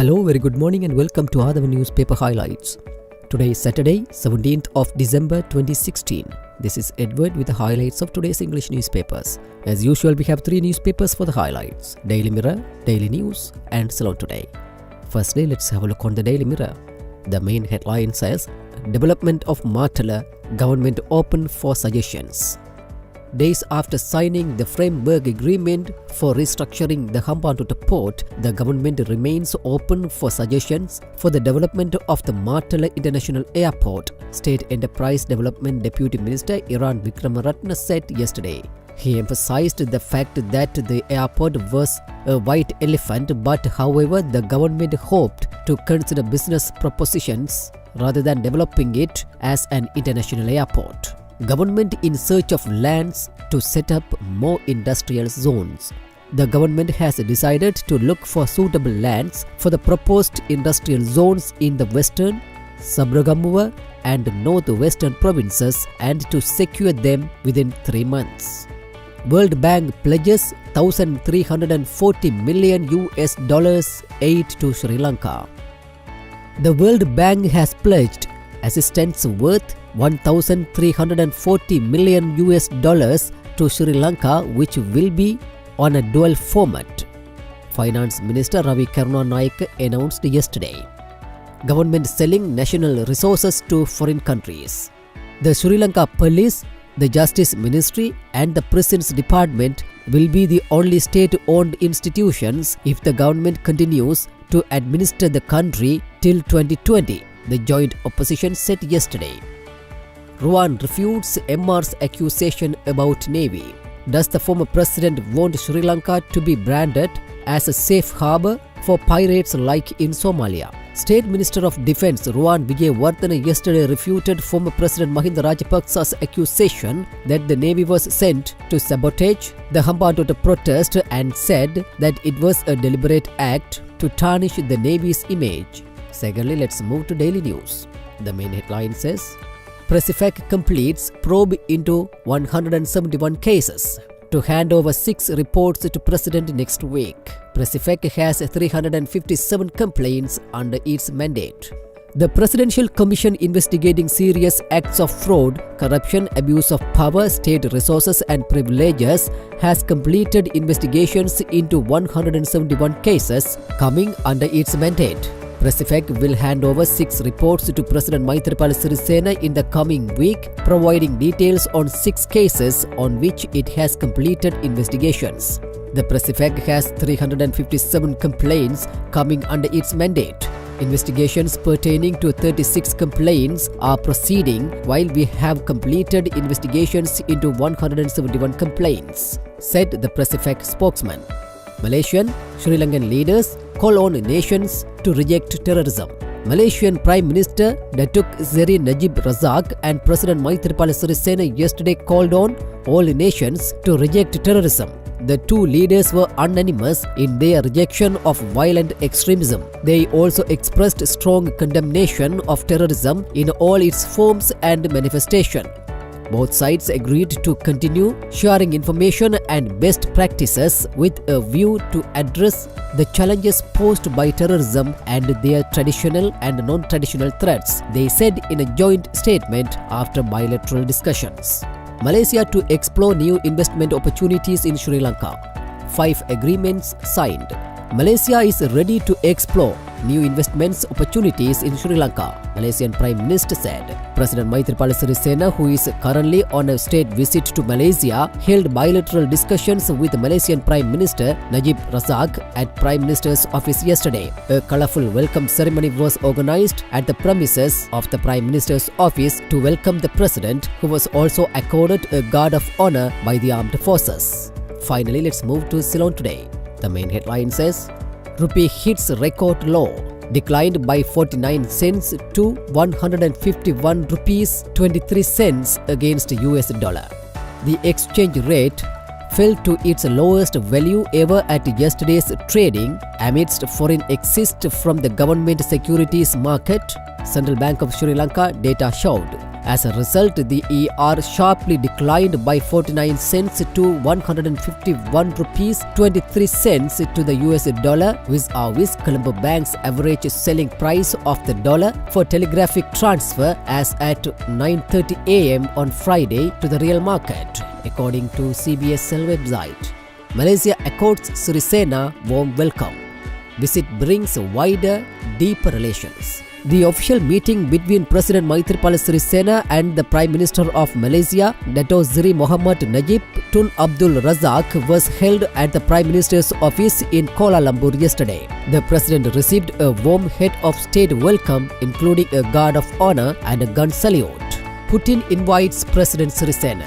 Hello, very good morning and welcome to Athavan newspaper highlights. Today is Saturday, 17th of December 2016. This is Edward with the highlights of today's English newspapers. As usual, we have three newspapers for the highlights: Daily Mirror, Daily News and Ceylon Today. Firstly, let's have a look on the Daily Mirror. The main headline says, Development of Martala, Government Open for Suggestions. Days after signing the framework agreement for restructuring the Hambantota port, the government remains open for suggestions for the development of the Martala International Airport, State Enterprise Development Deputy Minister Iran Vikramaratne said yesterday. He emphasized the fact that the airport was a white elephant, but however the government hoped to consider business propositions rather than developing it as an international airport. Government in search of lands to set up more industrial zones. The government has decided to look for suitable lands for the proposed industrial zones in the western, Sabragamuwa and northwestern provinces and to secure them within 3 months. World Bank pledges $1,340 million aid to Sri Lanka. The World Bank has pledged assistance worth $1,340 million to Sri Lanka, which will be on a dual format, Finance Minister Ravi Karunanaike announced yesterday. Government selling national resources to foreign countries. The Sri Lanka Police, the Justice Ministry and the Prisons Department will be the only state-owned institutions if the government continues to administer the country till 2020, the joint opposition said yesterday. Ruan refutes MR's accusation about Navy. Does the former president want Sri Lanka to be branded as a safe harbour for pirates like in Somalia? State Minister of Defence Ruan Vijayawardena yesterday refuted former President Mahinda Rajapaksa's accusation that the Navy was sent to sabotage the Hambantota protest and said that it was a deliberate act to tarnish the Navy's image. Secondly, let's move to Daily News. The main headline says, Presifac completes probe into 171 cases to hand over 6 reports to President next week. Presifac has 357 complaints under its mandate. The Presidential Commission investigating serious acts of fraud, corruption, abuse of power, state resources and privileges has completed investigations into 171 cases coming under its mandate. Presifac will hand over 6 reports to President Maithripala Sirisena in the coming week, providing details on 6 cases on which it has completed investigations. The Presifac has 357 complaints coming under its mandate. Investigations pertaining to 36 complaints are proceeding, while we have completed investigations into 171 complaints, said the Presifac spokesman. Malaysian, Sri Lankan leaders call on nations to reject terrorism. Malaysian Prime Minister Datuk Seri Najib Razak and President Maithripala Sirisena yesterday called on all nations to reject terrorism. The two leaders were unanimous in their rejection of violent extremism. They also expressed strong condemnation of terrorism in all its forms and manifestation. Both sides agreed to continue sharing information and best practices with a view to address the challenges posed by terrorism and their traditional and non-traditional threats, they said in a joint statement after bilateral discussions. Malaysia to explore new investment opportunities in Sri Lanka. 5 agreements signed. Malaysia is ready to explore new investments opportunities in Sri Lanka, Malaysian Prime Minister said. President Maithripala Sirisena, who is currently on a state visit to Malaysia, held bilateral discussions with Malaysian Prime Minister Najib Razak at Prime Minister's office yesterday. A colourful welcome ceremony was organised at the premises of the Prime Minister's office to welcome the President, who was also accorded a Guard of Honour by the Armed Forces. Finally, let's move to Ceylon Today. The main headline says, Rupee hits record low, declined by 49 cents to 151 rupees 23 cents against US dollar. The exchange rate fell to its lowest value ever at yesterday's trading amidst foreign exit from the government securities market, Central Bank of Sri Lanka data showed. As a result, the ER sharply declined by 49 cents to 151 rupees 23 cents to the US dollar, vis-a-vis Colombo Bank's average selling price of the dollar for telegraphic transfer as at 9:30 a.m. on Friday to the real market, according to CBSL website. Malaysia accords Sirisena warm welcome. Visit brings wider, deeper relations. The official meeting between President Maithripala Sirisena and the Prime Minister of Malaysia, Dato Seri Mohamad Najib Tun Abdul Razak, was held at the Prime Minister's office in Kuala Lumpur yesterday. The President received a warm head of state welcome, including a guard of honor and a gun salute. Putin invites President Sirisena.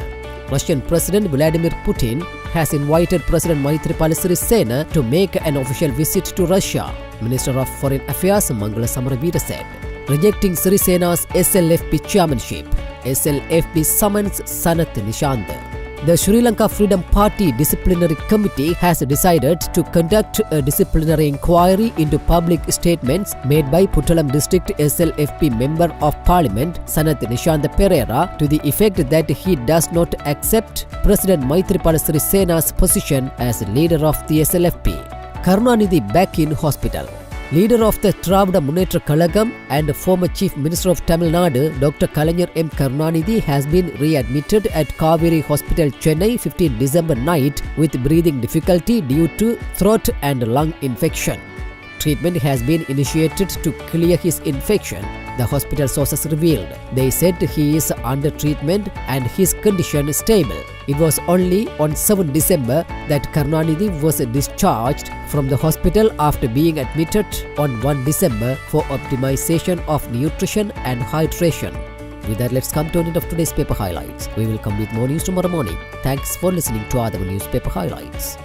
Russian President Vladimir Putin has invited President Maithripala Sirisena to make an official visit to Russia, Minister of Foreign Affairs Mangala Samaraveera said. Rejecting Sirisena's SLFP chairmanship, SLFP summons Sanath Nishant. The Sri Lanka Freedom Party Disciplinary Committee has decided to conduct a disciplinary inquiry into public statements made by Puttalam District SLFP Member of Parliament Sanath Nishant Pereira to the effect that he does not accept President Maithripala Sirisena's position as leader of the SLFP. Karunanidhi back in hospital. Leader of the Travada Munnetra Kalagam and former Chief Minister of Tamil Nadu, Dr. Kalaignar M. Karunanidhi, has been readmitted at Kaveri Hospital, Chennai, 15 December night with breathing difficulty due to throat and lung infection. Treatment has been initiated to clear his infection, the hospital sources revealed. They said he is under treatment and his condition is stable. It was only on 7 December that Karunanidhi was discharged from the hospital after being admitted on 1 December for optimization of nutrition and hydration. With that, let's come to an end of today's paper highlights. We will come with more news tomorrow morning. Thanks for listening to Athavan Newspaper Highlights.